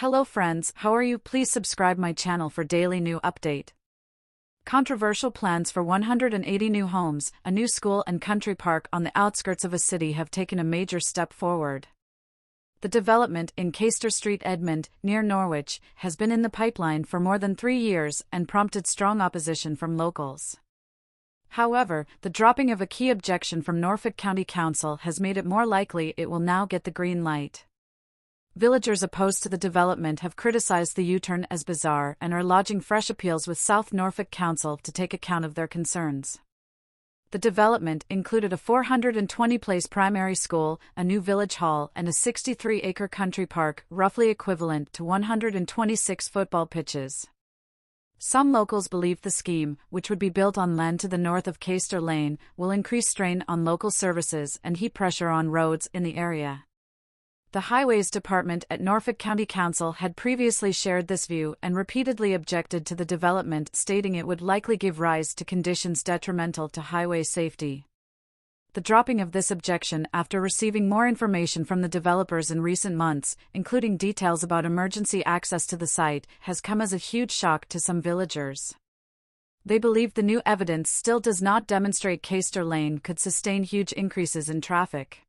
Hello friends, how are you? Please subscribe my channel for daily new update. Controversial plans for 180 new homes, a new school and country park on the outskirts of a city have taken a major step forward. The development in Caister Street, Edmond, near Norwich, has been in the pipeline for more than 3 years and prompted strong opposition from locals. However, the dropping of a key objection from Norfolk County Council has made it more likely it will now get the green light. Villagers opposed to the development have criticized the U-turn as bizarre and are lodging fresh appeals with South Norfolk Council to take account of their concerns. The development included a 420-place primary school, a new village hall, and a 63-acre country park, roughly equivalent to 126 football pitches. Some locals believe the scheme, which would be built on land to the north of Caister Lane, will increase strain on local services and heat pressure on roads in the area. The Highways Department at Norfolk County Council had previously shared this view and repeatedly objected to the development, stating it would likely give rise to conditions detrimental to highway safety. The dropping of this objection after receiving more information from the developers in recent months, including details about emergency access to the site, has come as a huge shock to some villagers. They believe the new evidence still does not demonstrate Caister Lane could sustain huge increases in traffic.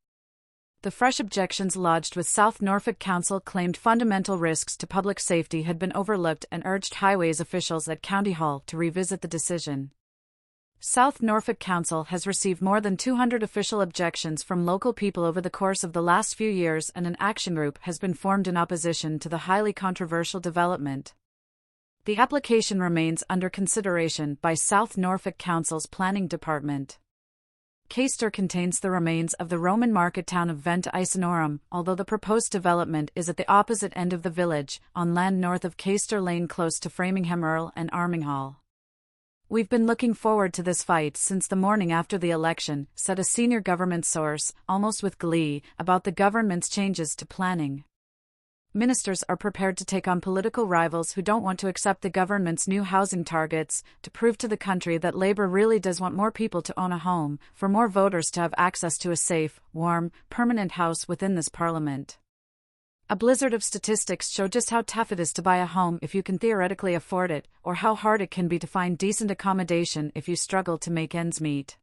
The fresh objections lodged with South Norfolk Council claimed fundamental risks to public safety had been overlooked and urged highways officials at County Hall to revisit the decision. South Norfolk Council has received more than 200 official objections from local people over the course of the last few years, and an action group has been formed in opposition to the highly controversial development. The application remains under consideration by South Norfolk Council's Planning Department. Caister contains the remains of the Roman market town of Vent Icenorum, although the proposed development is at the opposite end of the village, on land north of Caister Lane close to Framingham Earl and Arminghall. "We've been looking forward to this fight since the morning after the election," said a senior government source, almost with glee, about the government's changes to planning. Ministers are prepared to take on political rivals who don't want to accept the government's new housing targets, to prove to the country that Labour really does want more people to own a home, for more voters to have access to a safe, warm, permanent house within this parliament. A blizzard of statistics show just how tough it is to buy a home if you can theoretically afford it, or how hard it can be to find decent accommodation if you struggle to make ends meet.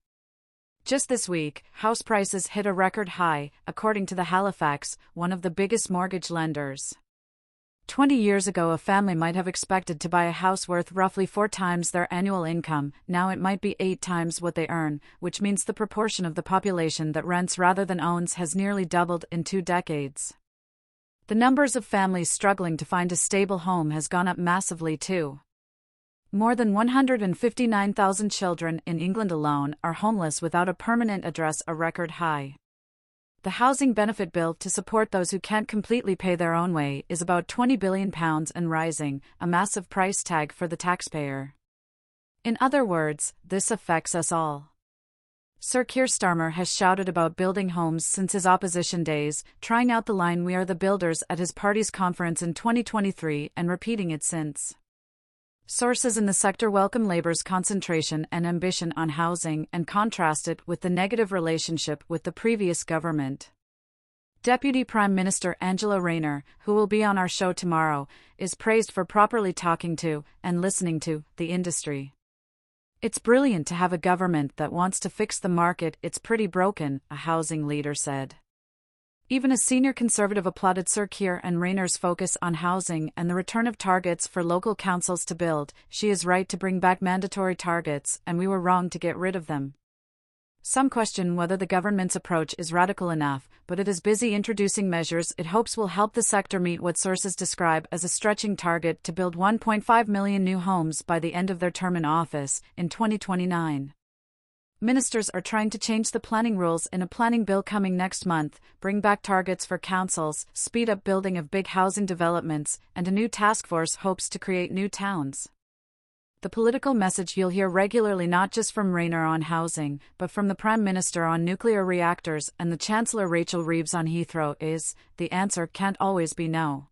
Just this week, house prices hit a record high, according to the Halifax, one of the biggest mortgage lenders. 20 years ago, a family might have expected to buy a house worth roughly 4 times their annual income. Now it might be 8 times what they earn, which means the proportion of the population that rents rather than owns has nearly doubled in 2 decades. The numbers of families struggling to find a stable home has gone up massively too. More than 159,000 children in England alone are homeless without a permanent address, a record high. The Housing Benefit Bill to support those who can't completely pay their own way is about £20 billion and rising, a massive price tag for the taxpayer. In other words, this affects us all. Sir Keir Starmer has shouted about building homes since his opposition days, trying out the line "We are the builders" at his party's conference in 2023 and repeating it since. Sources in the sector welcome Labour's concentration and ambition on housing and contrast it with the negative relationship with the previous government. Deputy Prime Minister Angela Rayner, who will be on our show tomorrow, is praised for properly talking to and listening to the industry. "It's brilliant to have a government that wants to fix the market. It's pretty broken," a housing leader said. Even a senior Conservative applauded Sir Keir and Rayner's focus on housing and the return of targets for local councils to build. "She is right to bring back mandatory targets, and we were wrong to get rid of them." Some question whether the government's approach is radical enough, but it is busy introducing measures it hopes will help the sector meet what sources describe as a stretching target to build 1.5 million new homes by the end of their term in office, in 2029. Ministers are trying to change the planning rules in a planning bill coming next month, bring back targets for councils, speed up building of big housing developments, and a new task force hopes to create new towns. The political message you'll hear regularly, not just from Rayner on housing, but from the Prime Minister on nuclear reactors and the Chancellor Rachel Reeves on Heathrow, is, the answer can't always be no.